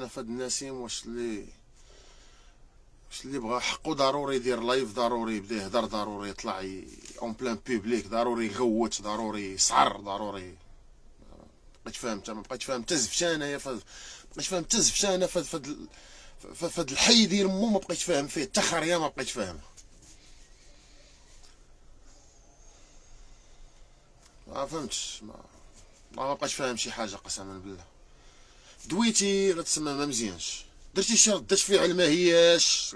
حنا فهاد النسيم واش اللي بغا حقو ضروري يدير لايف، ضروري يبدا يهضر، ضروري يطلع اون بلان بوبليك، ضروري يغوت، ضروري يسعر، ضروري بقيت فاهم انت؟ ما بقيتش فاهم تزفت انايا بقيتش فاهم تزفت انا فهاد الحي ديال مو ما بقيتش فاهم فيه حتى خريه، ما بقيتش فاهم. ما فهمتش، ما بقيتش فاهم شي حاجه قسما بالله. دويتي غتسمى ما مزيانش، درتي شي ردات فعل ما هياش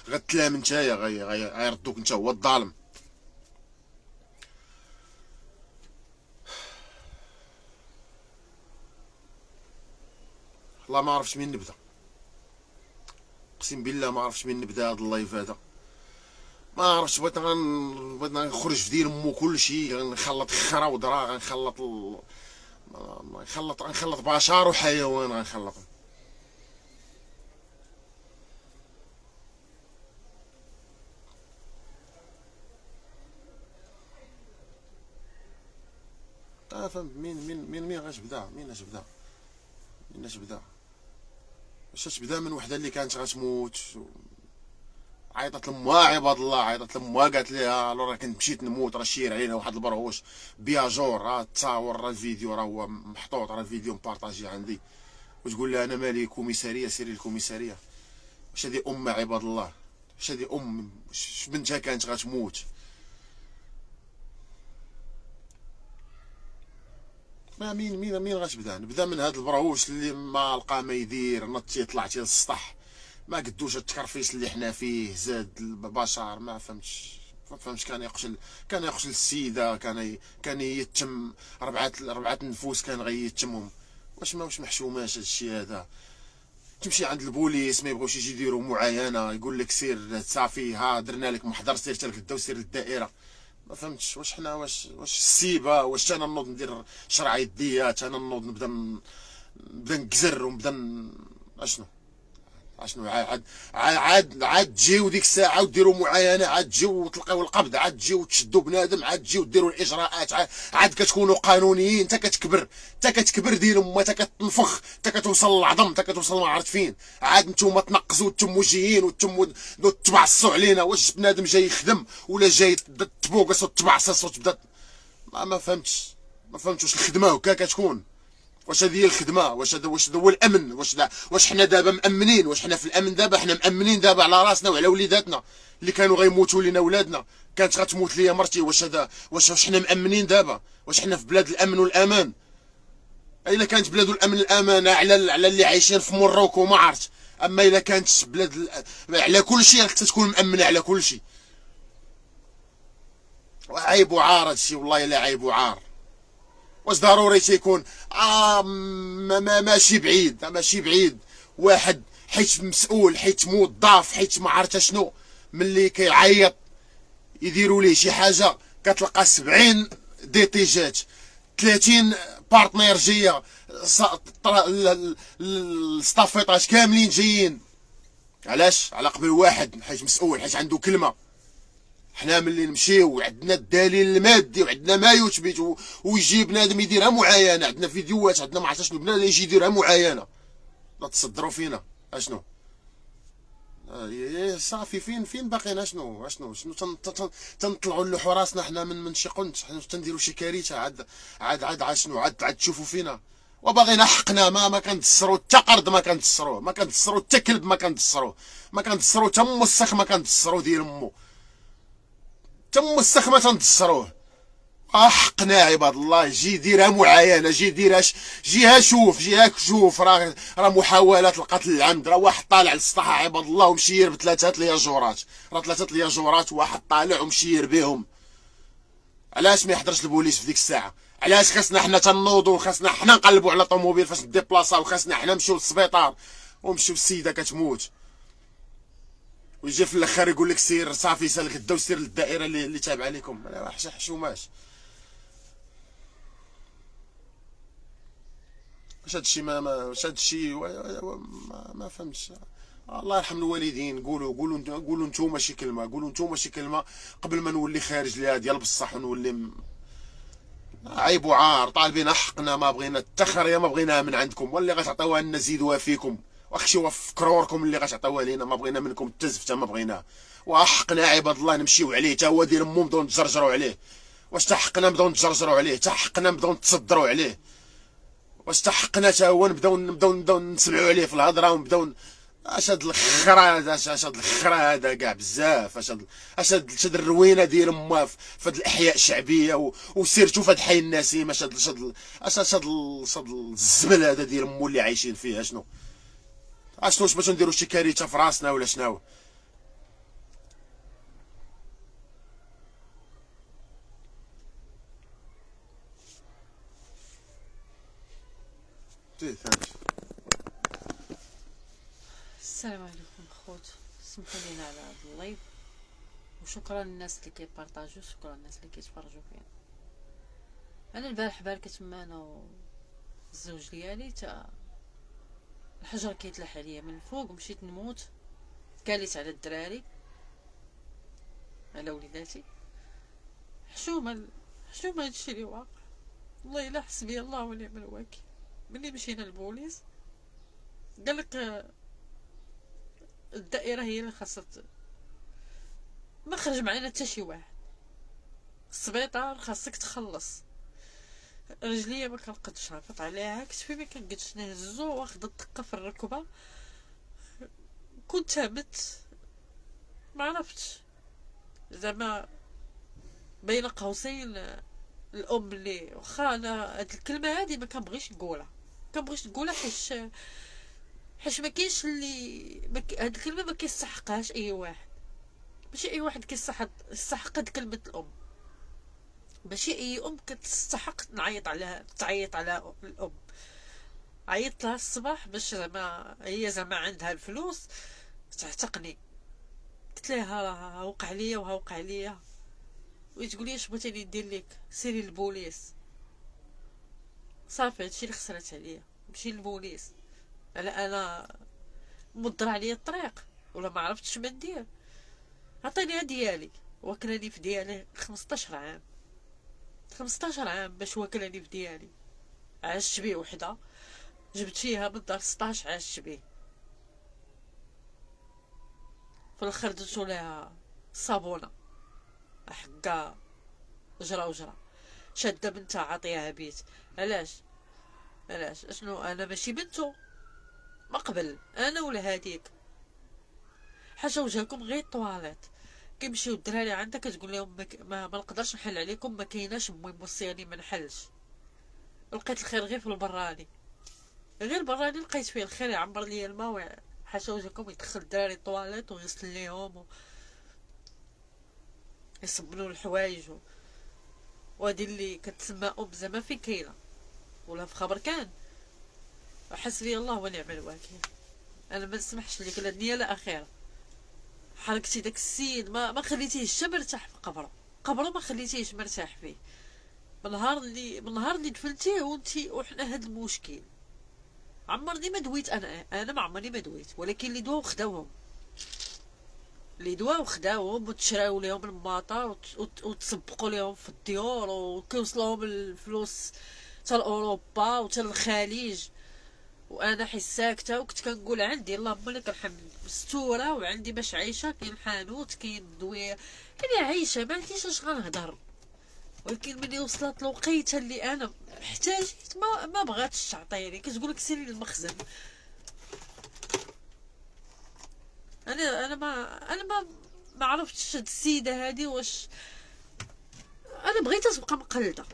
غتلام نتايا، غيردوك انت هو الظالم. والله ما عرفتش منين نبدا، اقسم بالله ما عرفتش منين نبدا هاد اللايف هذا. ما عرفتش، بغيت نخرج في دير مو كلشي، غنخلط خرا ودرا، غنخلط بشر وحيوان، غنخلط. فهمت. مين غاش بدا؟ مين اش بدا؟ واش تبدا من وحده اللي كانت غتموت، عيطت لمها عباد الله، عيطت لمها قالت لها راه كنت مشيت نموت، راه شير علينا واحد البرهوش بياجور، راه التصاور، راه الفيديو راه هو محطوط، راه الفيديو مبارطاجي عندي، وتقول لها انا مالي كوميساريه، سيري الكوميساريه. واش هادي عباد الله؟ واش هادي واش بنتها كانت غتموت؟ ما مين غتبدا؟ نبدا من هاد البرهوش اللي ما لقى ما يدير، نطي طلعتي للسطح، ما قدوش التكرفيس اللي حنا فيه، زاد البشر. ما فهمتش كان يقتل السيده، كان يتم ربعه نفوس كان غيتمهم. واش محشوماش هادشي هذا؟ تمشي عند البوليس ما يبغوش يجي يديروا معاينه، يقول لك سير صافي، ها درنا لك محضر، سير تلقدا وسير للدائره. ما فهمتش واش حنا واش السيبه، واش انا نوض ندير شرع يديات، انا نوض نبدا نكزر ونبدا اشنو عاد تجيو ديك الساعه وديروا معاينه، عاد تجيو وتلقاو القبض، عاد تجيو تشدوا بنادم، عاد تجيو ديروا الاجراءات، عاد كتكونوا قانونيين. انت كتكبر ديال امك، انت كتنفخ، انت كتوصل للعظم، انت كتوصل ما عرفت فين. عاد نتوما تنقزوا وتموا جايين وتموا تبعصوا علينا. واش بنادم جاي يخدم ولا جاي تبوقص وتبعصص وتبدا؟ ما فهمتش واش الخدمه هكا كتكون؟ واش هذه هي الخدمه؟ واش هذا هو الامن؟ واش حنا دابا مامنين؟ واش حنا في الامن دابا؟ حنا مامنين دابا على راسنا وعلى وليداتنا اللي كانوا غيموتوا لينا ولادنا، كانت غتموت ليا مرتي. واش حنا مامنين دابا؟ واش حنا في بلاد الامن والامان؟ الا كانت بلاد الامن والامان على اللي عايشين في مروكو ما عرفت، اما الا كانت بلاد على كل شيء خصها تكون مامنه على كل شيء. عيب وعار هادشي، والله الا عيب وعار. واش ضروري تيكون ماشي بعيد واحد حيت مسؤول، حيت موظف، حيت ما عرفت شنو، ملي كيعيط يديروا ليه شي حاجه كتلقى 70 ديتيجات، 30 بارتنير جايه، الصافيطات كاملين جايين. علاش؟ على قبل واحد حيت مسؤول، حيت عنده كلمه. حنا ملي نمشيو عندنا الدليل المادي وعندنا ما يثبت، ويجي بنادم يديرها معاينه، عندنا فيديوهات، عندنا ما عرفت شنو، بنادم يجي يديرها معاينه، لا تصدروا فينا. اشنو صافي؟ فين باقينا؟ شنو تنطلعوا نلوحوا راسنا حنا من شي قنت، حنا تنديروا شي كارثه، عاد شنو عاد تشوفوا فينا وباغينا حقنا. ما كندسروا حتى قرد، ما كندسروا حتى كلب، ما كندسروا حتى موسخ، ما كندسروا ديال امو، تم السخمه تندسروه. حقنا عباد الله. جي ديرها معاينه، جيها شوف راه محاولات القتل العمد، راه واحد طالع للسطح عباد الله ومشير بثلاثه الياجورات، راه ثلاثه الياجورات واحد طالع ومشير بهم. علاش ما يحضرش البوليس في ديك الساعه؟ علاش خاصنا حنا تنوضوا، خاصنا حنا نقلبوا على طوموبيل فاش نديبلاصاو، خاصنا حنا نمشيو للسبيطار ونمشيو السيده كتموت، ويجي في الاخر يقول لك سير صافي سال غدا وسير للدائره اللي تابعه لكم. راه حشوماش. واش هادشي واش هادشي ما فهمتش. الله يرحم الوالدين. قولوا نتوما شي كلمه، قبل ما نولي خارج ليها ديال بصح ونولي عيب وعار. طالبين حقنا، ما بغينا التخريه، ما بغيناها من عندكم، واللي غتعطيوها لنا زيدوها فيكم. واخشي في كروركم اللي غتعطيوها لينا، ما بغينا منكم التزفته، ما بغيناها. وحقنا عباد الله نمشيو عليه، تا هو ديال مو نبداو نتجرجروا عليه. واش تا حقنا نبداو نتجرجروا عليه؟ تا حقنا نبداو نتصدروا عليه؟ واش تا حقنا تا هو نبداو نسمعوا عليه في الهضره ونبداو اش هاد الخرا هذا، اش هاد الخرا هذا كاع بزاف، اش هاد الروينه ديال امها في هاد الاحياء الشعبيه وسيرتو في هاد حي النسيم، اش هاد الزبل هذا ديال امو اللي عايشين فيه. شنو واش باش نديرو شي كارثه في راسنا ولا شنو؟ السلام عليكم خوت، سمحوا لينا على هذا اللايف، وشكرا للناس اللي كيبارطاجيو، شكرا للناس اللي كيتفرجوا فينا. انا البارح باركه تما انا والزوج ديالي، تا الحجر كيتلاح عليا من الفوق، مشيت نموت، كاليت على الدراري على وليداتي. حشومه هادشي اللي واقع، والله الا حسبي الله ونعم الوكيل. ملي مشينا للبوليس قالك الدائره هي اللي خاصها ما خرج معنا حتى شي واحد، السبيطار خاصك تخلص. رجليا ما كنقدش نهبط عليها، كتفي ما كنقدش نهزو، واخد الدقه في الركبه، كنت همت ما عرفتش زعما بين قوسين الام اللي واخا انا هاد الكلمه هادي ما كنبغيش نقولها حيت ما كاينش اللي هاد الكلمه ما كيستحقهاش اي واحد. ماشي اي واحد كيستحق هاد كلمه الام، ماشي اي ام كتستحق تعيط على الام. عيطت لها الصباح باش زعما عندها الفلوس تعتقني، قلت لها راه وقع ليا وتقول لي اش بغيتيني ندير لك؟ سيري للبوليس. صافي هادشي اللي خسرت عليا، نمشي للبوليس انا مضر عليا الطريق ولا ما عرفتش ما ندير. عطينيها ديالي، وكلاني في ديالي 15 عام باش وكلاني في ديالي. عشت بيه وحده، جبت فيها من الدار 16 عشت بيه، في الاخر درتو لها صابونه حقا جرا شاده بنتها عطيها بيت. علاش اشنو؟ انا ماشي بنتو ما قبل انا ولا هاديك؟ حاجه وجهكم غير الطواليت. كيمشيو الدراري عندك كتقول لهم ما نقدرش نحل عليكم، ما كايناش امي موصياني ما نحلش. لقيت الخير غير في البراني، لقيت فيه الخير، يعمر لي الماء حاشا وجهكم، يدخل الدراري الطواليت ويغسل ليهم يصبنوا الحوايج وهادي اللي كتسمى ام زعما في كاينه ولا في خبر كان. حسبي الله ونعم الوكيل. انا ما نسمحش لك لا دنيا لا اخره. حركتي داك السيد ما خليتيهش حتى مرتاح في قبره ما خليتيهش مرتاح فيه. من نهار اللي دفنتيه وحنا هاد المشكل. عمرني ما دويت، انا ما عمرني ما دويت، ولكن اللي دواو خداوهم وتشراو ليهم الماطر وتسبقوا ليهم في الديور وكيوصلوهم الفلوس حتى لاوروبا وحتى للخليج. وانا حيت ساكته وكنت كنقول عندي اللهم لك الحمد مستوره وعندي باش عايشه، كاين حانوت كاين دوير كاين عايشه، ما عنديش اش غنهضر. ولكن ملي وصلت الوقيته اللي انا احتاجت ما بغاتش تعطيني، كتقول لك سيري للمخزن. انا ما عرفتش هاد السيده هادي واش انا بغيتها تبقى مقلده.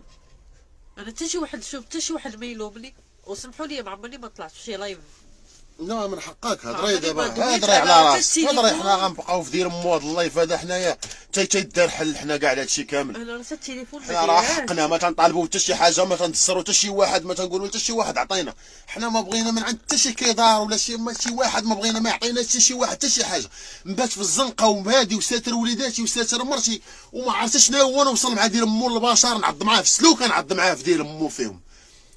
انا حتى شي واحد ما يلومني، وسمحوا لي ما عمرني ما طلعت في شي لايف. لا من حقك هضري دابا، هضري على راسك، هضري. حنا غنبقاو في دير مود اللايف هذا حنايا تيدار حل حنا كاع هادشي كامل. انا راه التليفون حنا راه حقنا، ما تنطالبوا حتى شي حاجه، ما تنتصروا حتى شي واحد، ما تنقولوا حتى شي واحد عطينا. حنا ما بغينا من عند حتى شي كيدار ولا شي واحد، ما بغينا ما يعطينا حتى شي واحد حتى شي حاجه. نبات في الزنقه وهادي وساتر وليداتي وساتر مرتي وما عرفت شنو هو. نوصل مع دير مو البشر، نعض معاه في السلوك، نعض معاه في دير مو فيهم.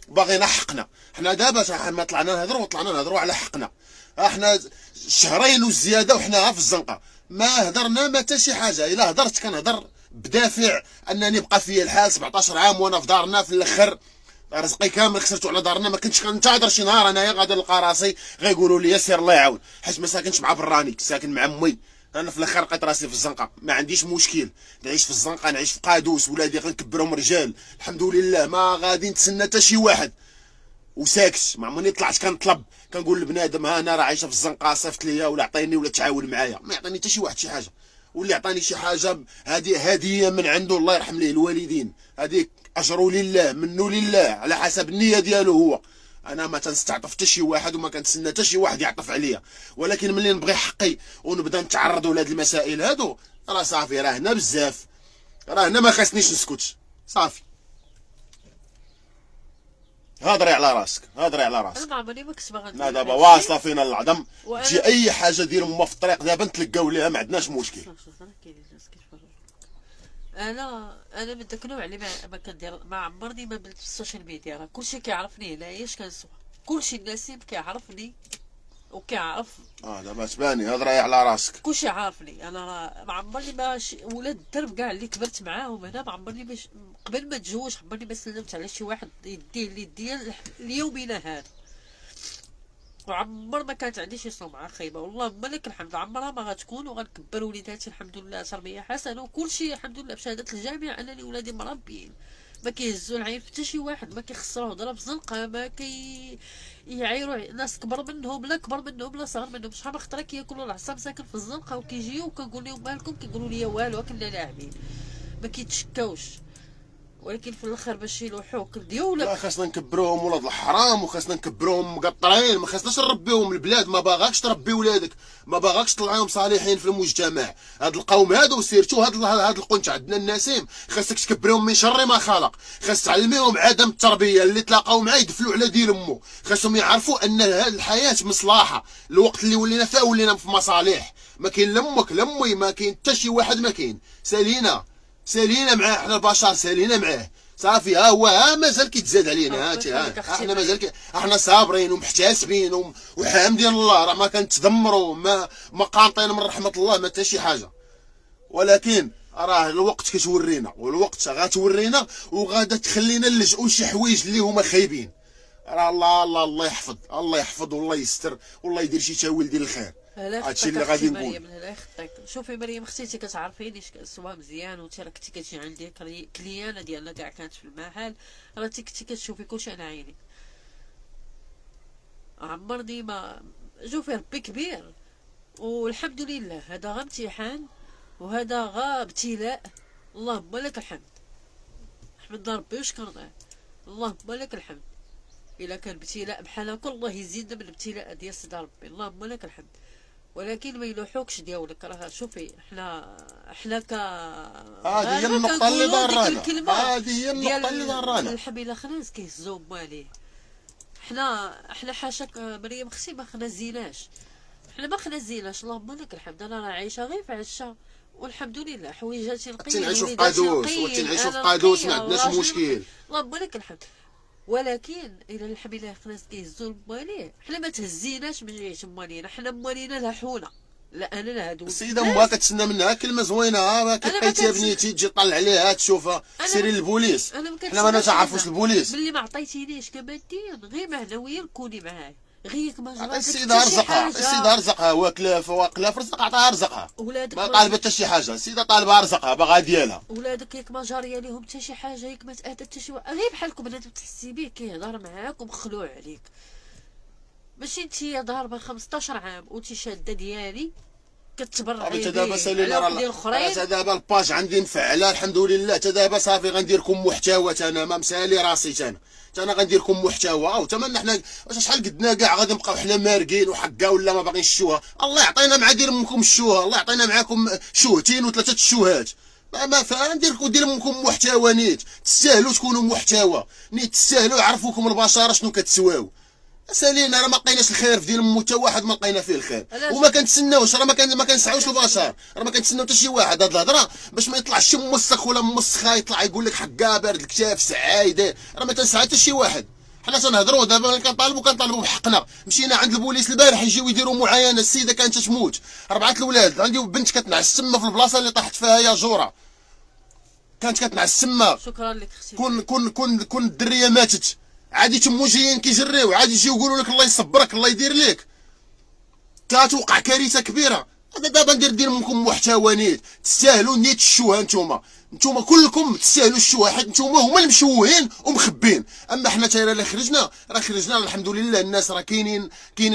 باغينا حقنا. حنا دابا ما طلعنا نهضروا على حقنا. احنا شهرين وزياده وحنا في الزنقه، ما هضرنا ما حتى شي حاجه. الا هضرت كنهضر بدافع انني بقى فيا الحال 17 عام وانا في دارنا في الاخر. رزقي كامل خسرته على دارنا. ما كنتش كنتعذر شي نهار انايا غادي نلقى راسي غيقولوا لي سير الله يعاون، حيت ما ساكنش مع براني، ساكن مع امي. انا في الاخر لقيت راسي في الزنقه، ما عنديش مشكل نعيش في الزنقه، نعيش في قادوس، ولادي غنكبرهم رجال الحمد لله، ما غادي نتسنى حتى شي واحد وساكت. ما عمرني طلعت كنطلب كنقول لبنادم ها انا راه عايشه في الزنقه صيفط ليا ولا عطيني ولا تعاون معايا، ما يعطيني حتى شي واحد شي حاجه. واللي عطاني شي حاجه هذه هديه من عنده، الله يرحم ليه الوالدين، هذيك اجر لله منه لله على حسب النيه ديالو هو. انا ما تنستعطف حتى شي واحد وما كنتسنى حتى شي واحد يعطف عليا، ولكن ملي نبغي حقي ونبدا نتعرض لهاد المسائل هادو راه صافي، راه هنا بزاف، راه هنا ما خاصنيش نسكت صافي. هضري على راسك، هضري على راسك. انا ما عمرني ما كنت باغا لا دابا واصله فينا العظم، تجي اي حاجه دير ما في الطريق دابا نتلقاو ليها، ما عندناش مشكل. انا من داك النوع اللي ما كندير، ما عمرني ما بلت في السوشيال ميديا، راه كلشي كيعرفني هنايا اش كنسوى، كلشي النسيم كيعرفني وكيعرف. دابا تباني هضري على راسك. كلشي عارفني انا، راه ما عمرني ما ولاد الدرب كاع اللي كبرت معاهم هنا، ما عمرني باش قبل ما نتزوج عمرني ما سلمت على شي واحد يديه لي ديال اليومنا هذا، وعمر ما كانت عندي شي سمعه خايبه، والله لك الحمد عمرها ما غتكون، وغنكبر وليداتي الحمد لله تربيه حسنه وكلشي الحمد لله بشهاده الجامع انني ولادي مربيين، ما كيهزوا العين في حتى شي واحد، ما كيخسروه ضرب زنقه، ما يعايروا ناس كبر منهم لا كبر منهم لا صغر منهم. شحال من خطره كياكلوا العصا مساكن في الزنقه وكيجيو وكنقول لهم مالكم، كيقولوا لي والو كنا لاعبين، ما كيتشكاوش، ولكن في الاخر باش يلوحوك ديولك. لا خاصنا نكبروهم ولاد الحرام، وخاصنا نكبروهم مقطرين، ما خاصناش نربيوهم البلاد، ما باغاكش تربي ولادك، ما باغاكش تطلعيهم صالحين في المجتمع. هاد القوم هادو سيرتو هاد القنت عندنا النسيم خاصك تكبريهم من شر ما خلق، خاص تعلميهم عدم التربيه، اللي تلاقاو معاه يدفلوا على دين امه، خاصهم يعرفوا ان هاد الحياه مصلحه، الوقت اللي ولينا فيه ولينا في مصالح، ما كاين لامك لامي، ما كاين حتى شي واحد، ما كاين، سالينا معاه، حنا البشر سالينا معاه صافي. ها هو مازال كيتزاد علينا، احنا مازال احنا صابرين ومحتسبين وحامدين الله، راه ما كنتذمروا، ما قانطين من رحمه الله ما حتى شي حاجه، ولكن راه الوقت كتورينا، والوقت غتورينا وغادا تخلينا نلجؤوا لشي حوايج اللي هما خايبين. راه الله يحفظ، الله يحفظ والله يستر والله يدير شي تاويل ديال الخير. هادشي اللي غادي نقول. شوفي مريم اختي كتعرفيني سوا مزيان، وانت راه كنتي كتجي عندي كليانه ديالنا كاع كانت في المحل، راه كنتي كتشوفي كلشي على عيني، عمرني ما. شوفي ربي كبير والحمد لله، هذا غا امتحان وهذا غا ابتلاء، اللهم لك الحمد، حمد ربي وشكرناه، اللهم لك الحمد. الا كان ابتلاء بحال هكا الله يزيدنا من الابتلاء ديال سيدي ربي، اللهم لك الحمد، ولكن ما يلوحوكش ديالك. راه شوفي احنا هذه هي النقطه اللي ضرانا، هذه هي النقطه اللي ضرانا. الحبيله خلاص كيهزوا ماليه، احنا حاشاك مريم اختي ما خنازيناش، احنا ما خنازيناش، اللهم لك الحمد. انا راه عايشه غير في عشه والحمد لله، حويجاتي نقيه، تنعيشوا في قادوس وتنعيشوا في قادوس، ما عندناش مشكل، اللهم لك الحمد. ولكن الى الحبيله خلاص كيهزوا ماليه، حنا ما تهزيناش من جهه مالينا، حنا مالينا لحونا، لا انا لا هادو السيده ما كتسنى منها كلمه زوينه، ما كيبقيتي يا بنيتي تجي طلع عليها تشوفها سيري للبوليس، حنا ما نتعرفوش البوليس. ملي ما عطيتينيش كماديا غير معنويا كوني معايا، غير ما جرى السيده رزقها، السيده رزقها، واكله في رزق عطاها رزقها، ما طالبه حتى شي حاجه، السيده طالبه رزقها باغا ديالها. ولادك ياك ما جاريه ليهم حتى شي حاجه، ياك ما تاتت حتى شي غير بحالكم بنادم تحسي بيه كيهضر معاك ومخلوع عليك، ماشي انتي ضاربه 15 عام وانتي شاده ديالي كتبرعي بيه دابا سالينا على الاخرين. دابا الباج عندي مفعله الحمد لله، دابا صافي غنديركم محتوى، انا ما مسالي راسي، انا غنديركم محتوى، او تما حنا شحال قدنا كاع غادي نبقاو حنا مارقين وحكا ولا ما باغيين الشوها، الله يعطينا مع دير منكم الشوها، الله يعطينا معاكم شوهتين وثلاثه الشوهات، ما فنديركم دير منكم محتوى نيت، تستاهلوا تكونوا محتوى نيت، تستاهلوا يعرفوكم البشره شنو كتسواو. سالينا راه ما لقيناش الخير في دين مو حتى واحد، ما لقينا فيه الخير وما كنتسناوش، راه ما كنسعوش البشر، راه ما كنتسناو حتى شي واحد. هاد الهضره باش ما يطلعش شي موسخ ولا موسخه يطلع يقول لك حكا بارد الكتاف سعايده، راه ما تنسعى حتى شي واحد. حنا تنهضروا دابا كنطالبوا بحقنا. مشينا عند البوليس البارح يجيو يديروا معاينه، السيده كانت تموت، 4 الولاد، عندي بنت كتنعس تما في البلاصه اللي طاحت فيها يا جوره، كانت كتنعس تما. شكرا لك اختي. كون الدريه ماتت عادي تمو جايين كيجريو، عادي يجيو يقولوا لك الله يصبرك الله يدير لك، كتوقع كارثه كبيره. انا دابا ندير منكم محتوى تستاهلوا نيت الشوهه. نتوما كلكم تستاهلوا الشوهه، حيت نتوما هما المشوهين ومخبين. اما حنا تا راه خرجنا الحمد لله. الناس راه كاينين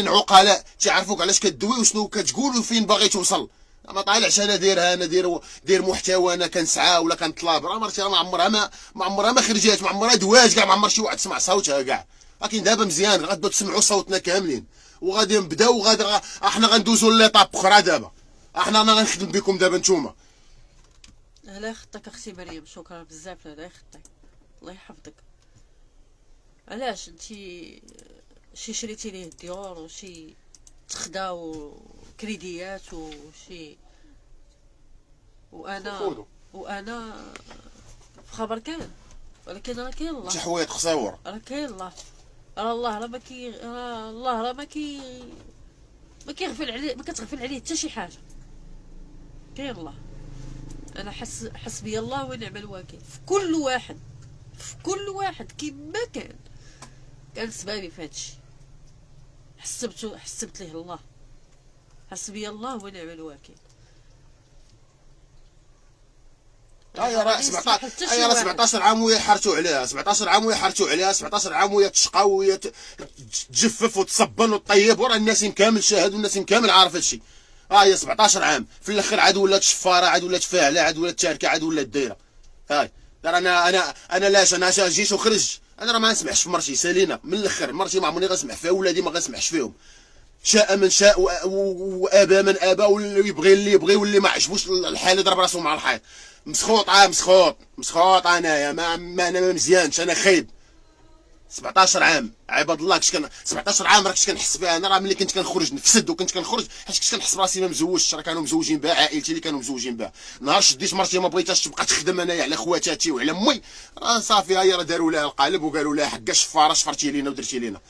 عقلاء تعرفوك علاش كدوي وشنو كتقول وفين باغي توصل. ما طالعش انا داير محتوى انا كنسعى ولا كنطلب. راه مرتي ما عمرها ما خرجات، ما عمرها دواج كاع، ما عمر شي واحد سمع صوتها كاع. لكن دابا مزيان غتبداو تسمعوا صوتنا كاملين، وغادي نبداو احنا غندوزو ليطاب اخرى. دابا انا غنخدم بكم دابا نتوما. الله يخطيك اختي مريم، شكرا بزاف. الله يخطيك، الله يحفظك. علاش انتي شي شريتي ليه الديور وشي تخداو كريديات وشي، وانا في خبر كان، ولكن راه كاين الله. شي حوايج قصاور راه كاين الله. راه الله راه ما كيغفل عليه، ما كتغفل عليه حتى شي حاجه. كاين الله. انا حسبي الله ونعم الوكيل في كل واحد كيما كان سبابي في هادشي. حسبت ليه الله. حسبي الله ونعم الوكيل. راه 17 عام وهي حارتو عليها، 17 عام وهي حارتو عليها، 17 عام وهي تشقى وهي تجفف وتصبن وتطيب، وراه الناس كامل شاهد والناس كامل عارف هادشي. هي 17 عام في الاخر عاد ولات شفاره، عاد ولات فاعله، عاد ولات تاركه، عاد ولات دايره. انا لاش انا جيت وخرج. انا راه ما نسمعش في مرتي سالينا من الاخر. مرتي ما عمرني غنسمع فيها، ولادي ما غنسمعش فيهم. شاء من شاء وابى من ابى، واللي يبغي اللي يبغي، واللي ما عجبوش الحال يضرب راسو مع الحيط. مسخوط انايا ما انا ما مزيانش، انا خايب. 17 عام عباد الله. 17 عام راه كنت كنحس بها انا. راه ملي كنت كنخرج نفسد وكنت كنخرج حيت كنت كنحس براسي ما مزوجش. راه كانوا مزوجين بها، عائلتي اللي كانوا مزوجين بها. نهار شديت مرتي ما بغيتهاش تبقى تخدم انايا على خواتاتي وعلى امي، راه صافي هي راه داروا لها القالب وقالوا لها حكا شفاره شفرتي لينا ودرتي لينا.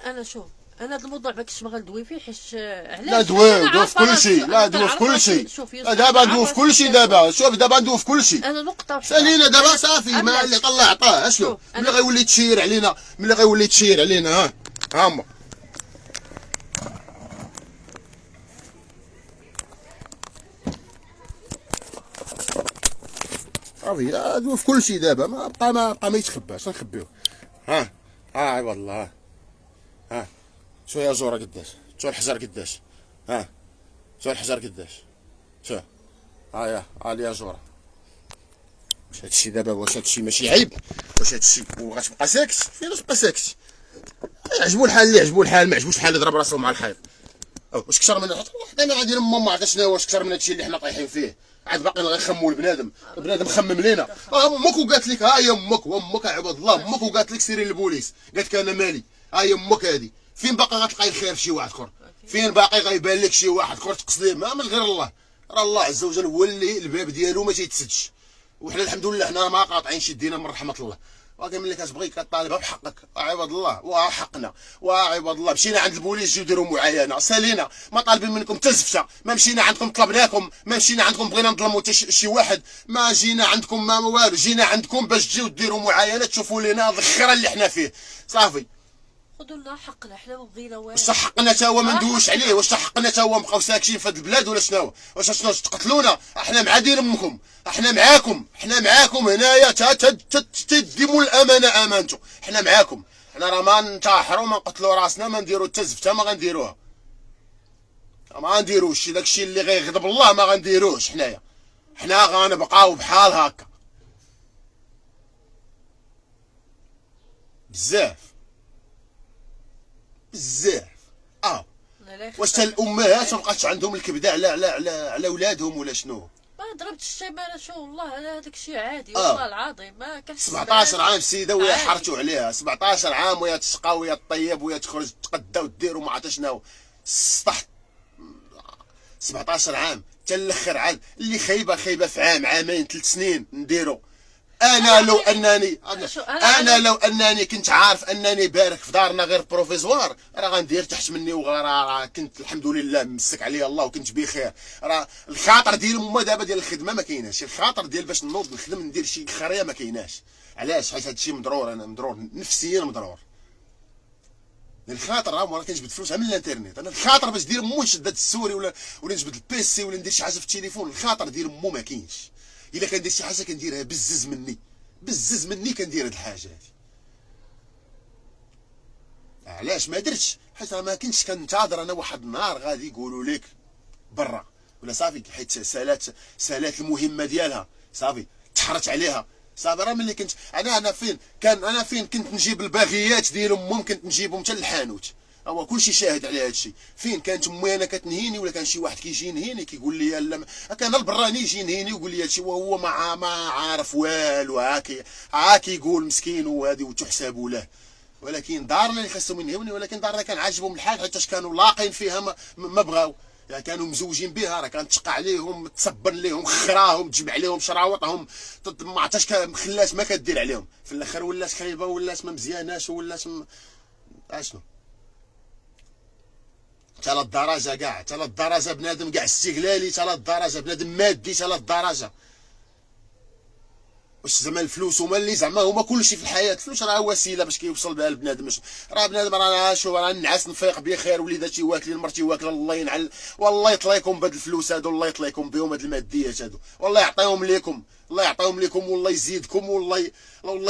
انا شوف، انا هذا الموضوع ما كنتش باغا ندوي فيه، حيت علاش لا دوي في كل شيء. لا دوي في كل شيء. دابا ندوي في كل شيء. دابا شوف دابا ندوي في كل شيء. انا نقطه وحده سالينا دابا صافي. ما اللي الله عطاه. اشنو ملي غيولي تشير علينا، ها هما صافي. ندوي في كل شيء دابا. ما بقى ما يتخباش. نخبيوه. ها عباد الله. ها شو يا زوره قداش، شو الحجر قداش، شو الحجر قداش، شو لي يا زوره. واش هادشي دابا، واش هادشي ماشي عيب؟ واش هادشي وغتبقى ساكت؟ فيناش تبقى ساكت؟ عجبو الحال اللي عجبو الحال، ما عجبوش الحال يضرب راسو مع الحيط. واش كثر من حنا غادي ما عرفتش شنو واش كثر من هادشي اللي حنا طايحين فيه. عاد باقي غنخمو البنادم خمم لينا. امك وقالت لك هي امك عباد الله. امك وقالت لك سيري للبوليس، قالت لك انا مالي. هي امك هادي. فين باقي غتلقاي الخير في شي واحد اخر؟ فين باقي غيبان لك شي واحد اخر تقصديه؟ ما من غير الله. راه الله عز وجل هو اللي الباب ديالو ما تيتسدش. وحنا الحمد لله حنا ما قاطعين شدينا من رحمه الله. ولكن ملي كتبغي كطالبها بحقك. عباد الله وحقنا. وعباد الله مشينا عند البوليس جيو ديروا معاينه سالينا. ما طالبين منكم حتى زفته. ما مشينا عندكم طلبناكم، ما مشينا عندكم بغينا نظلموا شي واحد. ما جينا عندكم ما والو. جينا عندكم باش تجيو ديروا معاينه تشوفوا لنا الخير اللي حنا فيه. صافي خذوا لنا حقنا. حنا ما بغينا والو. واش حقنا تا هو ما ندويوش عليه؟ واش حقنا تا هو نبقاو ساكتين في هاد البلاد ولا شنو؟ واش تقتلونا؟ احنا مع دين امكم. احنا معاكم هنايا. تديموا الامانه امانته. احنا معاكم. احنا راه ما ننتحروا ما نقتلوا راسنا، ما نديروا حتى زفته ما غنديروها. ما نديروش داكشي اللي غيغضب الله، ما غنديروش. حنا غنبقاو بحال هكا. بزاف واش تا الامهات ما بقاتش عندهم الكبده على ولادهم ولا شنو؟ ما ضربتش الشمالة. شو والله هذاك الشيء عادي. والله العظيم ما كنحس. 17 عام السيده وهي حرتوا عليها. 17 عام وهي تشقى وهي تطيب وهي تخرج تقدا ودير وما عرفت شنو. سطح 17 عام حتى الاخر. عاد اللي خايبه في عام عامين 3 سنين نديرو. انا لو انني كنت عارف انني بارك في دارنا غير بروفيزوار راه غندير تحت مني. وغير كنت الحمد لله مسك عليا الله وكنت بخير. راه الخاطر ديال هما دابا ديال الخدمه ما كايناش. الخاطر ديال باش نوض نخدم ندير شي خريه ما كايناش. علاش؟ حيت هادشي مضرور، انا مضرور نفسيا، مضرور الخاطر. راه كنجبد فلوس من الانترنيت. انا الخاطر باش دير مو نشد هاد السوري ولا نجبد البيسي ولا ندير شي حاجه في التليفون، الخاطر ديال مو ما كاينش. الا كندير شي حاجه كنديرها بزز مني كندير هاد الحاجه هادي. علاش ما درتش؟ حيت راه ما كنتش كنتظر انا واحد النهار غادي يقولوا لك برا ولا صافي، حيت سالات المهمه ديالها صافي، تحرت عليها صافي. راه ملي كنت انا فين كنت نجيب الباغيات ديال امهم، كنت نجيبهم حتى للحانوت. هو كلشي شاهد على هادشي. فين كانت امي انا كتنهيني، ولا كان شي واحد كيجي ينهيني كيقول لي لا، كان البراني يجي ينهيني ويقول لي هادشي وهو ما عارف والو، ها كيقول مسكين وهادي وتحسب له. ولكن دارنا اللي خاصهم ينهوني، ولكن دارنا كان عاجبهم الحال حيتاش كانوا لاقين فيها ما بغاو. يعني كانوا مزوجين بها، راه كانت تشقى عليهم، تصبن لهم، خراهم، تجمع لهم شراوطهم، ما عرفتش خلاش ما كدير عليهم. في الاخر ولات خايبه، ولات ما مزياناش، ولات اشنو حتى للدرجه كاع، حتى للدرجه بنادم كاع استغلالي، حتى للدرجه بنادم مادي، حتى للدرجه. واش زعما الفلوس هما اللي زعما هما كلشي في الحياه؟ الفلوس راه وسيله باش كيوصل بها البنادم. راه بنادم راه شوف، راه نعس نفيق بخير، وليداتي واكلين، مرتي واكله، الله ينعل، والله يطليكم بهاد الفلوس هادو، الله يطليكم بهم هاد الماديات هادو، والله يعطيهم ليكم، الله يعطيهم ليكم، والله يزيدكم، والله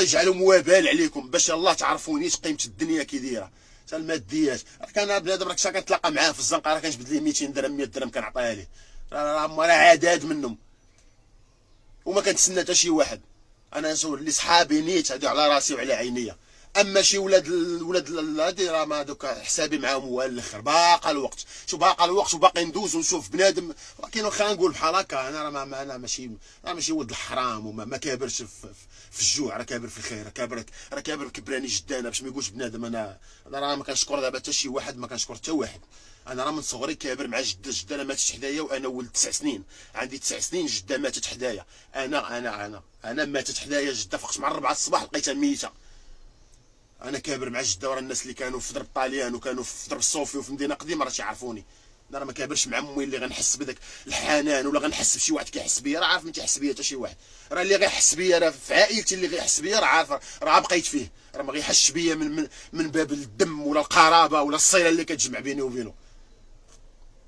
يجعلهم وبال عليكم، باش الله تعرفونيش قيمه الدنيا كي دايره. حتى الماديات، كان بنادم راك شحال كنتلاقى معاه في الزنقه، راه كنجبد ليه 200 درهم 100 درهم كنعطيها ليه، راه عداد منهم، وما كنتسنى حتى شي واحد. انا اللي صحابي نيت هادو على راسي وعلى عينيا. اما شي ولاد هادي راه ما دوك حسابي معاهم هو الاخر. باقا الوقت، باقا الوقت، وباقي ندوز ونشوف بنادم. ولكن خلينا نقول بحال هكا، انا ماشي ولد الحرام، وما كابرش في الجوع، راه كابر في الخير، راه كابر كبراني جدانا، باش ما يقولش بنادم انا راه ما كنشكر دابا حتى شي واحد، ما كنشكر حتى واحد. انا راه من صغري كابر مع جده انا ماتت حدايا، وانا ولد 9 سنين، عندي 9 سنين جده ماتت حدايا. انا ماتت حدايا جده، فقت مع 4 الصباح لقيتها ميته. انا كابر مع جده، ورا الناس اللي كانوا في درب طاليان وكانوا في درب الصوفي وفي مدينه قديمه راه تيعرفوني. انا راه ما كابرش مع امي اللي غنحس بداك الحنان، ولا غنحس بشي واحد كيحس بيا. راه عارف ما تيحس بيا حتى شي واحد. راه اللي غيحس بيا راه في عائلتي، اللي غيحس بيا راه عارف، راه بقيت فيه، راه ما غيحسش بيا من باب الدم ولا القرابه ولا الصله اللي كتجمع بيني وبينه.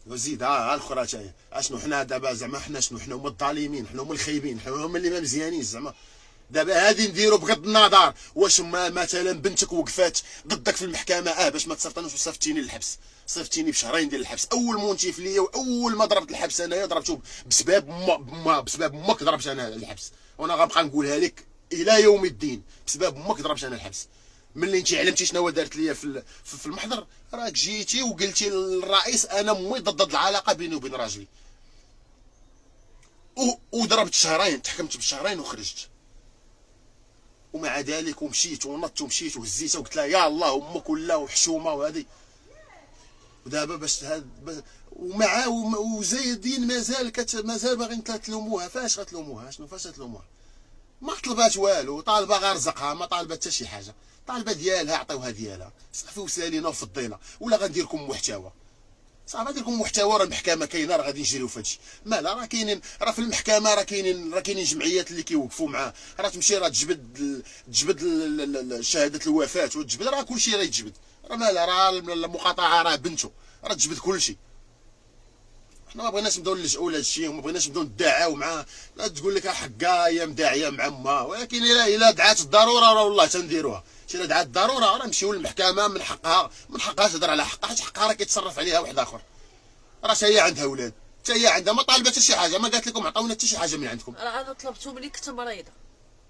وزيد ها الاخرى تاهي اشنو حنا دابا زعما، حنا شنو؟ حنا هما الظالمين، حنا هما الخايبين، حنا هما اللي ما مزيانين زعما. دابا هادي نديرو بغض النظر واش مثلا بنتك وقفات ضدك في المحكمه، باش ما تصيفطنيش وصيفطيني للحبس، صيفطيني بشهرين ديال الحبس. اول مونتيف ليا، واول ما ضربت الحبس انايا ضربته بسبب امك ضربت انا الحبس، وانا غنبقى نقولها لك الى يوم الدين، بسبب امك ضربت انا الحبس. ملي انت علمتي شنو دارت ليا في المحضر، راك جيتي وقلتي للرئيس انا امي ضد العلاقه بيني وبين راجلي، وضربت شهرين، تحكمت بشهرين وخرجت. ومع ذلك ومشيت ونطت ومشيت وهزيتها وقلت لها يا الله امك ولا وحشومه وهذه. ودابا باش ومع وزايدين مازال باغيين تلوموها. فاش غتلوموها؟ شنو فاش غتلوموها؟ ما طلبات والو، طالبه غير رزقها، ما طالبه حتى شي حاجه، طالبه ديالها عطيوها ديالها صافي، وسالينا وفضينا. ولا غندير لكم محتوى صافي، غندير لكم محتوى، راه المحكمه كاينه، راه غادي نجريو في هادشي. مالا راه كاينين، راه في المحكمه راه كاينين جمعيات اللي كيوقفوا معاه. راه تمشي راه تجبد شهاده الوفاه وتجبد، راه كلشي راه يتجبد. راه مالا، راه المقاطعه راه بنته، راه تجبد كلشي. حنا ما بغيناش نبداو نلجؤوا لهذا الشيء، وما بغيناش نبداو ندعاو معاه. لا تقول لك حقا هي مداعيه مع امها، ولكن الا دعات الضروره راه والله تنديروها. الا دعات الضروره راه نمشيو للمحكمه، من حقها تهضر على حقها، حيت حقها راه كيتصرف عليها واحد اخر. راه حتى هي عندها ولاد، حتى هي عندها، ما طالبه حتى شي حاجه، ما قالت لكم عطاونا حتى شي حاجه من عندكم. راه انا طلبته ملي كنت مريضه،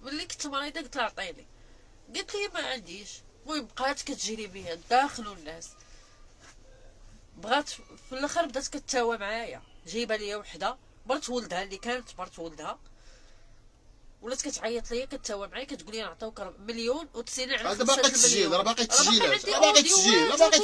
قلت لها عطيني، قالت لي ما عنديش. المهم بقات كتجري بيا الداخل والناس، بغات في الاخر بدات كتاوى معايا، جايبه ليا وحده مرت ولدها اللي كانت مرت ولدها، ولات كتعيط ليا كتاوى معايا، كتقول لي نعطيوك 1,090,000 على 5 باقي التسجيل، راه باقي التسجيلات، باقي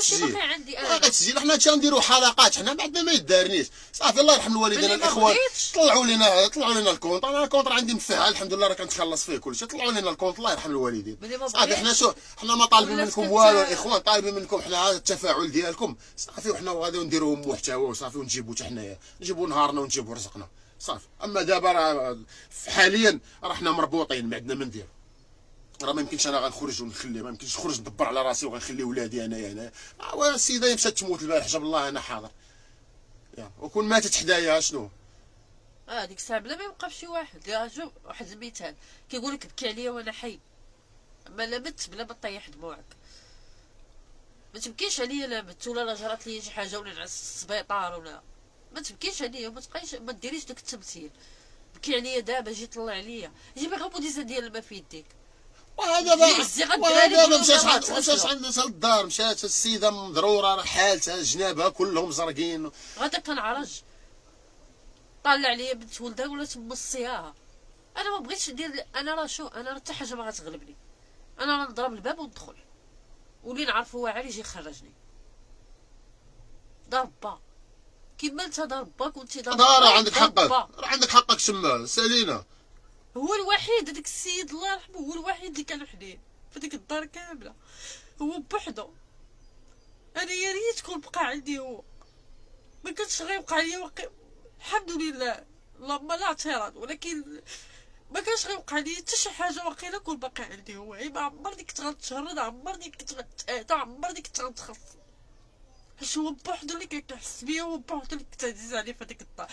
التسجيل. حنا حتى نديروا حلقات، حنا بعد ما يدارنيش صافي. الله يرحم الوالدين الاخوان، طلعوا لنا الكونط. انا الكونط عندي مفعل الحمد لله، راه كنتخلص فيه كلشي. طلعوا لنا الكونط، الله يرحم الوالدين صافي. حنا ما طالبين منكم والو الاخوان، طالبين منكم حنا التفاعل ديالكم صافي، وحنا غادي نديروا محتوى وصافي، ونجيبوا حتى حنايا، نجيبوا نهارنا ونجيبوا رزقنا صافي. اما دابا راه حاليا راه حنا مربوطين، ما عندنا ما نديرو. راه ما يمكنش انا غنخرج ونخليه، ما يمكنش نخرج ندبر على راسي وغنخلي ولادي انايا هنا. السيده مشات تموت البارح جاب الله انا حاضر، وكون ماتت حدايا شنو؟ ديك الساعه بلا ما يوقف شي واحد. يا شوف واحد المثال كيقول لك بكي عليا وانا حي، اما لا مت بلا ما طيح دموعك. ما تبكيش عليا لا مت ولا جرات لي شي حاجه ولا نعس في السبيطار ولا، ما تبكيش عليا وما تبقايش ما ديريش داك التمثيل. بكي عليا دابا جي طلع عليا، جيبي غير بوديزه ديال الماء في يديك. وهذا مشات عندنا للدار، مشات السيده مضروره راه حالتها جنابها كلهم زرقين. غدا كنعرج طالع عليا بنت ولدها ولا تمصيها. انا ما بغيتش ندير، انا راه شو، انا راه حتى حاجه ما غتغلبني. انا راه نضرب الباب وندخل، واللي نعرفو واعر يجي يخرجني. دار با كيما انت دار با كنتي دار راه عندك حقك، راه عندك حقك تما سالينا. هو الوحيد هذاك السيد الله يرحمه، هو الوحيد اللي كان حنين في ديك الدار كامله، هو بوحدو. انا يا ريت كون بقى عندي هو، ما كانش غيوقع ليا الحمد لله اللهم لا اعتراض، ولكن ما كانش غيوقع لي حتى شي حاجه واقيلا كون باقي عندي هو. ما عمرني كنت غنتشرد، عمرني كنت غنتعدى، عمرني كنت غنتخف، حيت هو بوحدو اللي كان كيحس بيا، هو بوحدو اللي كنت عزيز عليه في هذيك الدار.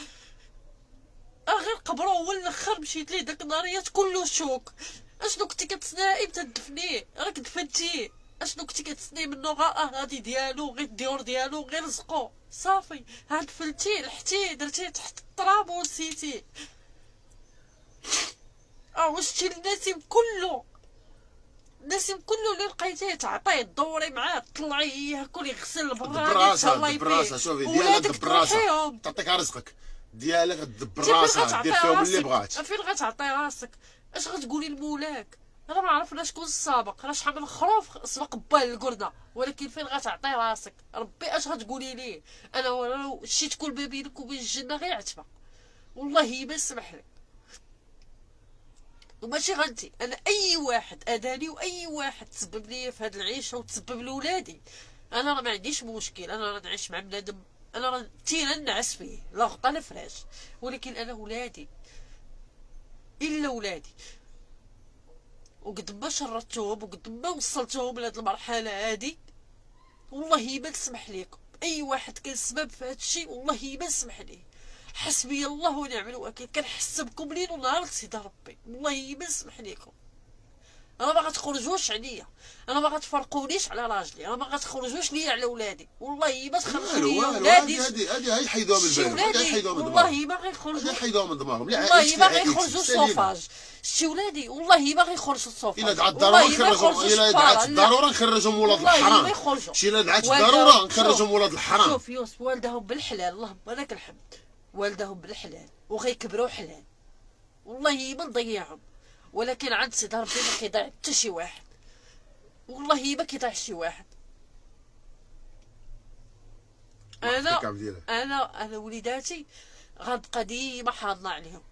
غير قبرو هو الاخر مشيت ليه داك النهاريات كله شوك. اشنو كنتي كتسناي امتى تدفنيه؟ راك دفنتيه. اشنو كنتي كتسناي منو؟ غادي ديالو غير الديور ديالو غير رزقو صافي، هاد فلتيه لحتيه درتيه تحت التراب ونسيتيه. واش شتي النسيم كله، النسيم كله اللي لقيتيه تعطيه دوري معاه طلعيه ياكل يغسل براسه شوفي ديالك براسه تعطيك رزقك ديالك دبر راسها دير فيهم اللي بغات. فين غتعطي راسك؟ اش غتقولي لمولاك؟ انا ما عرفنا شكون السابق، راه شحال من خروف سبق با القرده، ولكن فين غتعطي راسك؟ ربي اش غتقولي ليه؟ انا ولو شيت كل ما بينك وبين الجنه غير عتبه والله ما نسمح لك. وماشي غنتي انا، اي واحد اذاني واي واحد تسبب لي في هاد العيشه وتسبب لولادي، انا راه ما عنديش مشكل، انا راه نعيش مع بنادم، انا راه تينا نعس فيه لا غطا لا فراش، ولكن انا ولادي الا ولادي. وقد ما شردتهم وقد ما وصلتهم لهاد المرحله هادي والله ما نسمح لكم. اي واحد كان سبب في هاد الشيء والله ما نسمح ليه. حسبي الله ونعم الوكيل. كنحسبكم ليل ونهار سيدي ربي، والله ما نسمح لكم. انا ما غتخرجوش عليا، انا ما غتفرقونيش على راجلي، انا ما غتخرجوش ليا على ولادي، والله ما تخرجوا ليا ولادي. هادي يحيدوها من بالهم، يحيدوها من دماغهم، والله ما غيخرجوا، يحيدوها من دماغهم، والله ما غيخرجوا الصوفاج. شتي ولادي والله ما غيخرجوا الصوفاج. الا دعات الضروره نخرجهم، الا دعات الضروره نخرجهم ولاد الحرام. شي الا دعات الضروره نخرجهم ولاد الحرام. شوف يوسف، والدهم بالحلال اللهم لك الحمد، والدهم بالحلال وغيكبروا حلال، والله ما نضيعهم، ولكن عند سيدي ربي ما كيضيع حتى شي واحد، والله ما كيضيع شي واحد. انا وليداتي غنبقى ديما حاضنه عليهم،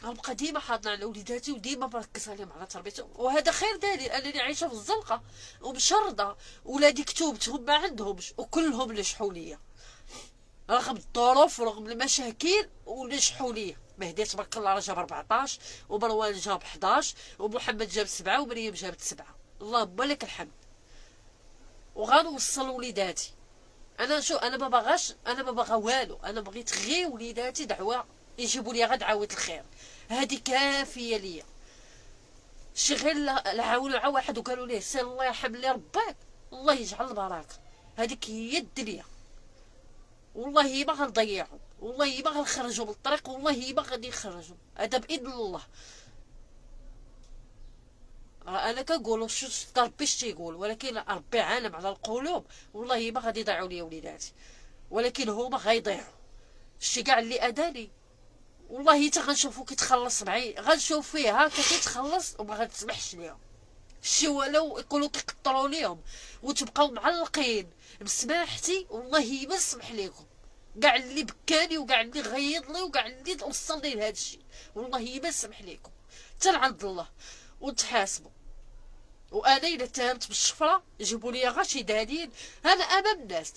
غنبقى ديما حاضنه على وليداتي وديما مركز عليهم على تربيتهم، وهذا خير دليل انني عايشه في الزنقه ومشرده. ولادي كتوبتهم ما عندهمش وكلهم نجحوا ليا رغم الظروف ورغم المشاكل، ونجحوا ليا. مهدي تبارك الله راه جاب 14 ومروان جاب 11 ومحمد جاب 7 ومريم جابت 7، اللهم لك الحمد. وغنوصل وليداتي. انا شو، انا ما باغاش، انا ما باغا والو، انا بغيت غير وليداتي دعوه يجيبوا لي غير دعوه الخير، هذه كافيه ليا. شي غير عاونوا مع واحد وقالوا ليه سير الله يرحم لي رباك الله يجعل البركه، هذيك هي الدنيا. والله ما غنضيعهم، والله ما غنخرجوا من الطريق، والله ما غادي نخرجوا، هذا باذن الله. انا كنقول شو ربي تيقول، ولكن ربي عالم على القلوب، والله ما غادي يضيعوا لي وليداتي، ولكن هما غيضيعوا. شتي كاع اللي اذاني والله حتى غنشوفو كيتخلص معايا، غنشوف فيه هكا كيتخلص وما غنسمحش ليهم. شي ولو يقولوا كيقطروا ليهم وتبقاو معلقين بسماحتي، والله ما نسمح لكم. كاع اللي بكاني وكاع اللي غيض لي وكاع اللي وصلني لهذا الشيء، والله ما نسمح لكم حتى لعند الله وتحاسبوا. وانا الا اتهمت بالشفره جيبوا لي غير شي دليل، انا امام الناس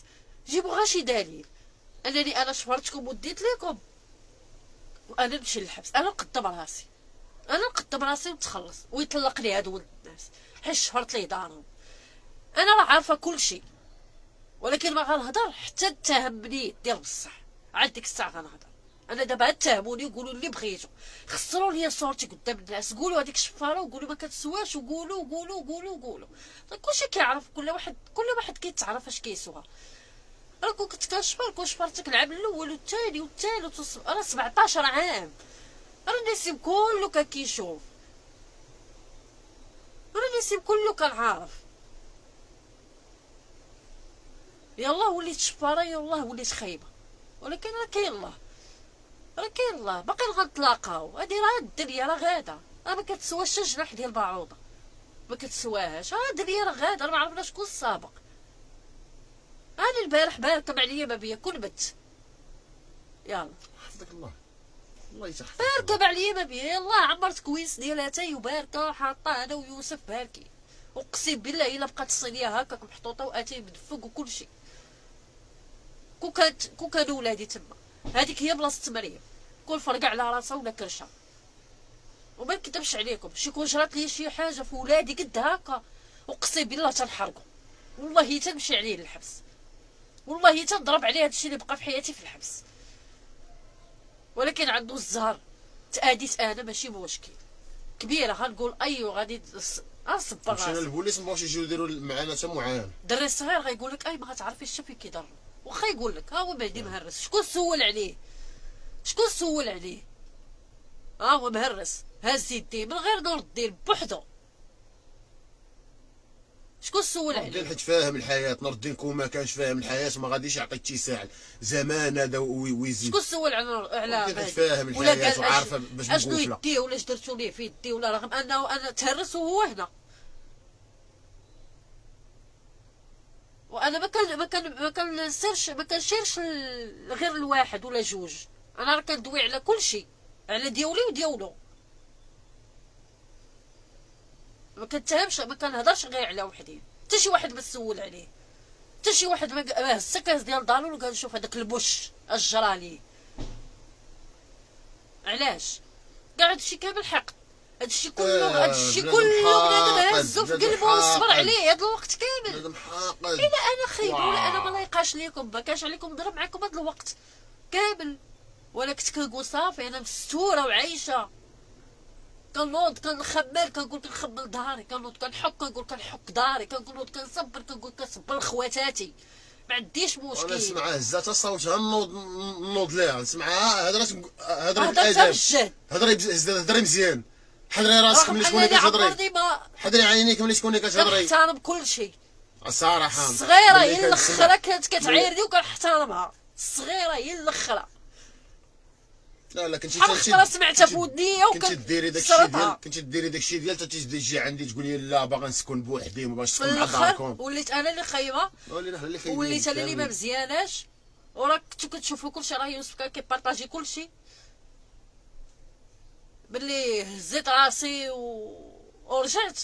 جيبوا غير شي دليل انني انا شفرتكم وديت لكم وانا نمشي للحبس. انا نقدم راسي، انا نقدم راسي ونتخلص ويطلق لي هاد ولد الناس، حيت شفرت ليه دارهم. انا راه عارفه كل شيء، ولكن ما غنهضر حتى تهمني ديال بصح. عاد ديك الساعه غنهضر. انا دابا تهموني وقولوا اللي بغيتو، خسروا لي صورتي قدام الناس، قولوا هذيك شفاره وقولوا ما كتسواش، وقولوا قولوا قولوا قولوا. كلشي كيعرف، كل واحد كيتعرف اش كيسوى. انا كنت كنشفر، شفرتك العام الاول والثاني والثالث انا 17 عام. انا نسيم كله كان كيشوف، انا نسيم كله كان عارف. يلاه وليت شفاره، يلاه وليت خايبه، ولكن راه كاين الله، راه كاين الله. باقي غنتلاقاو. هادي راه الدنيا راه غاده، راه ما كتسواش جناح ديال بعوضه، ما كتسواهاش. الدنيا راه غاده، راه ما عرفنا شكون السابق. انا البارح باركم عليا ما بيا كون بت. يلا حفظك الله، الله يتحفظك. باركم عليا ما بيا. يلا عمرت كويس ديال اتاي وباركه حاطه انا ويوسف باركي. اقسم بالله الا بقات الصينيه هكاك محطوطه واتاي مدفق وكل شيء. كون كانوا ولادي تما، هذيك هي بلاصه مريم. كون فرقع على راسها ولا كرشه. وما نكذبش عليكم، شي كون جرات لي شي حاجه في ولادي قد هكا اقسم بالله تنحرقوا، والله تنمشي عليه للحبس، والله تنضرب عليه هادشي اللي بقى في حياتي في الحبس. ولكن عنده الزهر. تاديت انا ماشي مشكل كبيره، غنقول ايوا غادي اصبر مشينا راسي. للبوليس مابغاوش يجيو يديروا معنا حتى معاين. الدري الصغير غيقول لك اي ما غتعرفيش شوفي كيضر، واخا يقول لك ها هو مهدي مهرس. شكون سول عليه؟ شكون سول عليه؟ ها هو مهرس هاز يديه من غير نور الدين بوحدو. شكون سول نور الدين عليه؟ حيت فاهم الحياه، نور الدين كون ما كانش فاهم الحياه ما غاديش يعطي اتساع زمان هذا ويزيد. شكون سول على حيت مهدي؟ فاهم ولا الحياه قال وعارفه باش اشنو نقول لا. يديه ولا اش درتو ليه في يديه، ولا رغم انه انا تهرس وهو هنا. وانا ما كنسيرش، ما كنشيرش غير الواحد ولا جوج. انا راه كندوي على كل شيء، على ديولي وديولو. ما كنتهمش، ما كنهضرش غير على وحدين. حتى شي واحد ما سول عليه، حتى شي واحد ما هز الكاس ديال دارو وقال شوف هذاك البوش اش جرى ليه. علاش؟ كاع هادشي كامل حقد. هادشي كله بنادم هازو في قلبه وصبر عليه هاد الوقت كامل. بنادم حاقد. الا انا خايب ولا انا ما لايقاش ليكم، ما كانش عليكم نضرب معكم هاد الوقت كامل. ولا كنت كنقول صافي انا مستوره وعايشه. كنوض كنخمل كنقول كنخمل داري، كنوض كنحك كنقول كنحك داري، كنوض كنصبر كنقول كنصبر خواتاتي. ما عنديش وانا مشكل. نسمعها هزات صوتها نوض ليها، نسمعها هضرت هضرت بالادب، بالجد. هضري مزيان، حضري راسك ملي تكوني انني كتهضري، عمرني ما حضري عينيك ملي تكوني كتهضري. كنحترم كل شيء. الصراحه الصغيره ملي هي كنسمع- الاخرى كانت كتعايرني وكنحترمها. الصغيره هي الاخرى. لا كنتي شحال خطره سمعتها في ودنيا كنتي ديري داكشي ديال صرتها. كنتي ديري داكشي ديال تجي عندي تقولي لا باغا نسكن بوحدي ما باغاش في تسكن مع الاخر داركم. وليت انا اللي خايبه، ولينا حنا اللي خايبين وليت انا اللي ما كاملين. مزياناش. وراك كنتو كتشوفوا كلشي، راه يوسف كان كيبارطاجي كلشي. ملي هزيت راسي ورجعت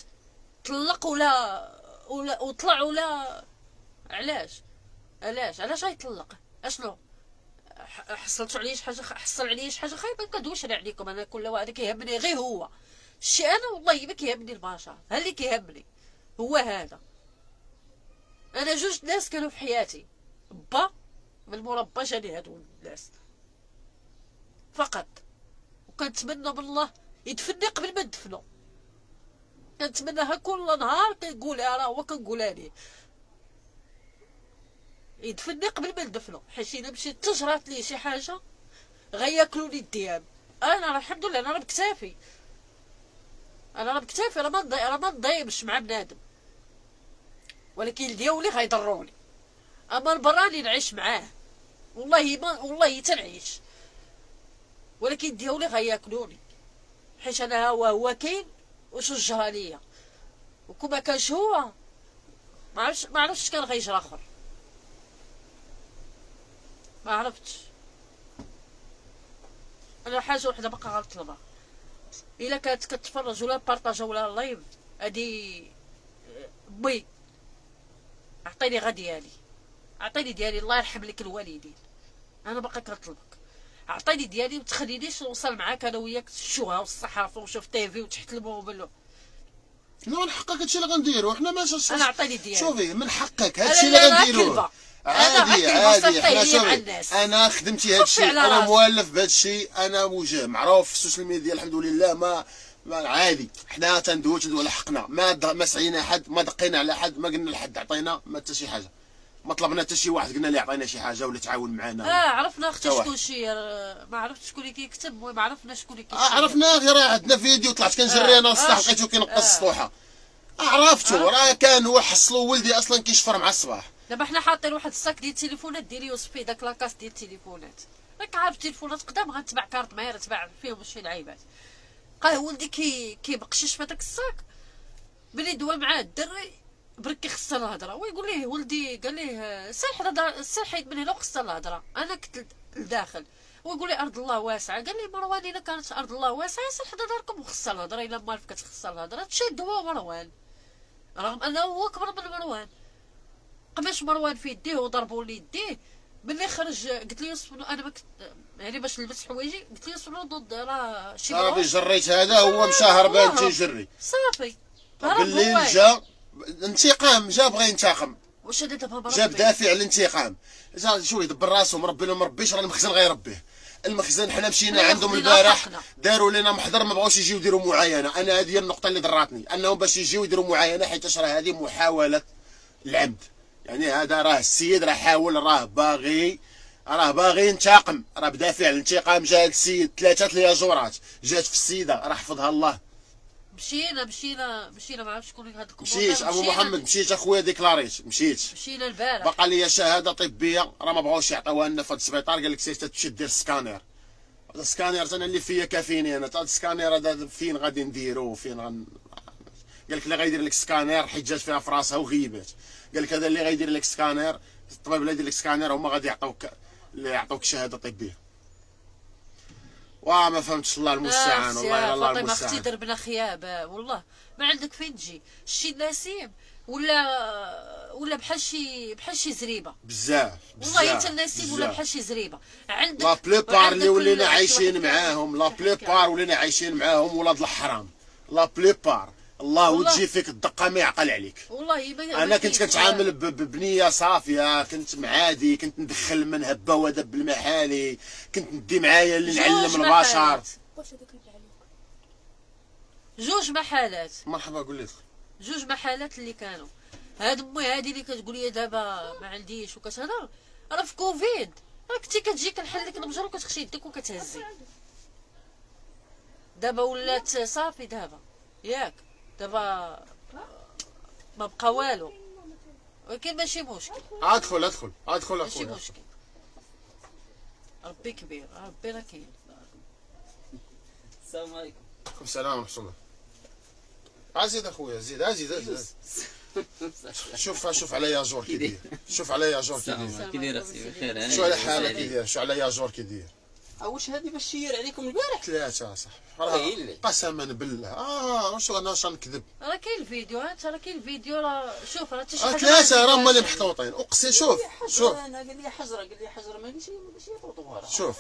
طلق ولا وطلع ولا علاش غيطلق؟ اشنو حصلتو عليه شي حاجه، حصل عليه شي حاجه خايبه؟ كندويش انا عليكم، انا كل واحد كيهمني غير هو الشيء. انا والله ما كيهمني البشر، ها اللي كيهمني هو هذا. انا جوج ناس كانوا في حياتي، با من المربى جاني هادو الناس فقط. وكنتمنى من الله يدفني قبل ما ندفنو. كنتمناها كل نهار كنقولها، راه هو كنقولها ليه يدفني قبل ما ندفنو، حيت الا مشيت تجرات لي شي حاجه غياكلوني الدياب. انا راه الحمد لله انا راه بكتافي، راه ما نضيمش مع بنادم، ولكن ديولي غيضروني. اما البراني نعيش معاه والله تنعيش، ولكن ديولي غياكلوني حيت انا هو كاين وشجرها ليا. وكون ما كانش هو ما عرفتش كان غيجرى اخر، ما عرفتش. انا حاجه وحده باقا غنطلبها، الا كانت كتفرج ولا بارطاجا ولا لايف هادي بي عطيني ديالي، عطيني ديالي. الله يرحم لك الوالدين، انا باقا كنطلبك عطيني ديالي، وتخلينيش نوصل معاك انا وياك الشوها والصحافه ونشوف تيفي وتحت الموبل. لا من حقك هادشي اللي غنديرو حنا ماشي. انا عطيني ديالي. شوفي من حقك هادشي اللي غنديروه. عادي حنا شوفي انا خدمتي هادشي، انا مولف بهادشي، انا وجه معروف في السوشيال ميديا الحمد لله. ما عادي حنا تندويو على حقنا، ما سعينا حد، ما دقينا على حد، ما قلنا لحد عطينا ما حتى شي حاجه، ما طلبنا حتى شي واحد قلنا ليه عطينا شي حاجه ولا تعاون معنا. عرفنا اختي شكون شي، ما عرفتش شكون اللي كيكتب، المهم عرفنا شكون اللي كيكتب. عرفنا غير عندنا فيديو طلعت كنجري انا الصباح لقيتو كينقص السطوحه. عرفتو راه كان هو حصلو ولدي اصلا كيشفر مع الصباح. دابا حنا حاطين واحد الصاك ديال التليفونات ديال يوسفي، داك لاكاس ديال التليفونات، راك عارف التليفونات قدام غنتباع كارت معايا تباع فيهم شي لعيبات. بقى ولدي كيبقشش في داك الصاك، ملي دوا معاه الدري برك كيخسر الهضره، ويقول ليه ولدي قال ليه سير حيد من هنا وخسر الهضره. انا كنت لداخل ويقول لي ارض الله واسعه، قال لي مروان الا كانت ارض الله واسعه سير حدا داركم وخسر الهضره، الا مالك كتخسر الهضره تشد هو مروان، رغم انه هو كبر من مروان. قماش مروان في يديه وضربوا لي يديه. ملي خرج قلت لي يوسف انا ما كنت يعني باش نلبس حوايجي، قلت لي يوسف ضد راه شي صافي جريت هذا هو مشى هربان تيجري صافي. بالليل جا انتقام، جا بغى ينتقم، واش هذا دابا جاب دافع الانتقام، جا شو يدبر راسو مربي ولا مربيش، راه المخزن غيربيه. المخزن حنا مشينا عندهم البارح داروا لنا محضر، ما بغاوش يجيو يديروا معاينه. انا هذه هي النقطه اللي ضراتني، انهم باش يجيو يديروا معاينه، حيت راه هذه محاوله العمد. يعني هذا راه السيد راه حاول، راه باغي ينتقم، راه بدافع الانتقام. جا السيد 3 لياجورات جات في السيده راه حفظها الله. مشينا ما عرفتش شكون هذا مشيت ابو محمد، مشيت اخويا ديكلاريت، مشينا البارح بقى لي شهاده طبيه، راه ما بغاوش يعطيوها لنا في هذا السبيطار. قال لك سير تمشي دير سكانير. هذا السكانير انا اللي فيا كافيني، انا هذا السكانير هذا فين غادي نديرو فين قال لك اللي غيدير لك سكانير حيت جات فيها في راسها وغيبات. قال لك هذا اللي غيدير لك سكانير، الطبيب اللي يدير لك سكانير هما غادي يعطوك شهاده طبيه. واه ما فهمتش، الله المستعان، والله الله المستعان. فاطمه اختي دربنا خياب والله. ما عندك فين تجي شي نسيم ولا بحال شي زريبه بزاف والله. انت النسيم ولا بحال شي زريبه. عندك لا بليبار اللي ولينا عايشين معاهم، لا بليبار ولينا عايشين معاهم ولاد الحرام، لا بليبار الله وتجي فيك الدقه ما يعقل عليك. والله انا كنت كنتعامل ببنيه صافيه، كنت معادي، كنت ندخل من هبه ودب بالمحالي، كنت ندي معايا اللي نعلم البشر. جوج محالات. مرحبا قول لي. جوج محالات اللي كانوا. هاد امي هادي اللي كتقول لي دابا ما عنديش وكتهضر، راه في كوفيد راه كنتي كتجي كنحل لك المجر وكتخشي يدك وكتهزي. دابا ولات صافي دابا ياك، دابا ما بقى والو، ولكن ماشي مشكل. ادخل ماشي مشكل، ربي كبير، ربي راه كاين. السلام عليكم. وعليكم السلام ورحمه الله. زيد اخويا زيد. شوف على ياجور كي داير، شوف على ياجور كي داير، كي داير اختي بخير؟ شو على حالك كي داير، شو على ياجور كي داير. واش هذه باش تشير عليكم البارح؟ 3 صاحبي قسما بالله. واش انا نكذب؟ راه كاين الفيديو، راه كاين الفيديو، راه شوف راه حتى شي حاجه 3 راه هما اللي محطوطين. اقسم شوف انا قال لي حجره ماشي طوطواره. شوف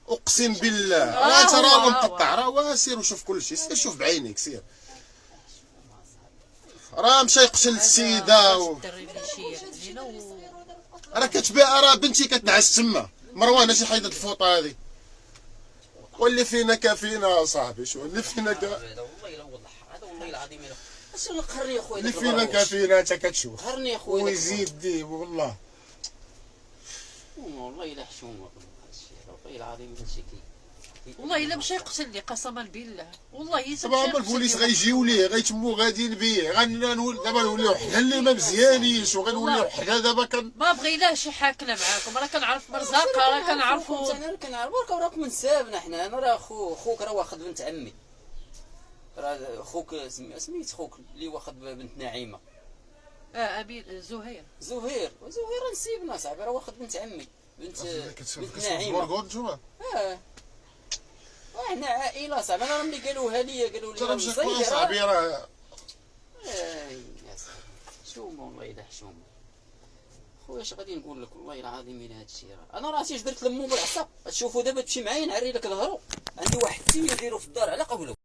اقسم بالله انت راه مقطع، راه سير وشوف كل شيء، سير شوف بعينيك، سير راه مشى يقتل السيده راه كتباع، راه بنتي كتنعس تما. مروان اش حيدت الفوطه هذه؟ واللي فينا كافينا صاحبي، شو اللي فينا والله الا وضح هذا، والله العظيم الا اش قهرني يا خويا. اللي فينا كافينا انت كتشوف. قهرني يا خويا ويزيد ديه والله. والله الا حشومه والله العظيم هادشي والله الا مشى يقتلني قسما بالله والله. دابا البوليس غيجيو ليه غيتمو غاديين بيه، دابا نوليو حنا اللي ما مزيانينش وغنوليو حنا دابا ما بغيناش يحاكنا معاكم. راه كنعرف مرزاقه، راه كنعرفو. انا كنعرفوك راكم من سابنا حنا. انا راه خوك راه واخد بنت عمي، راه خوك سميت خوك اللي واخد بنت نعيمه. امين زهير راه نسيبنا صاحبي، راه واخد بنت عمي، بنت نعيمه. نتوما احنا عائله صاحبي. انا ملي قالوها لي ترى مشى صاحبي راه يا صاحبي حشومه والله الا حشومه. خويا اش غادي نقول لك، والله العظيم الا هادشي انا راسي درت لمو بالعصا. تشوفوا دابا تمشي معايا نعري لك ظهرو. عندي واحد التيم نديرو في الدار على قبله.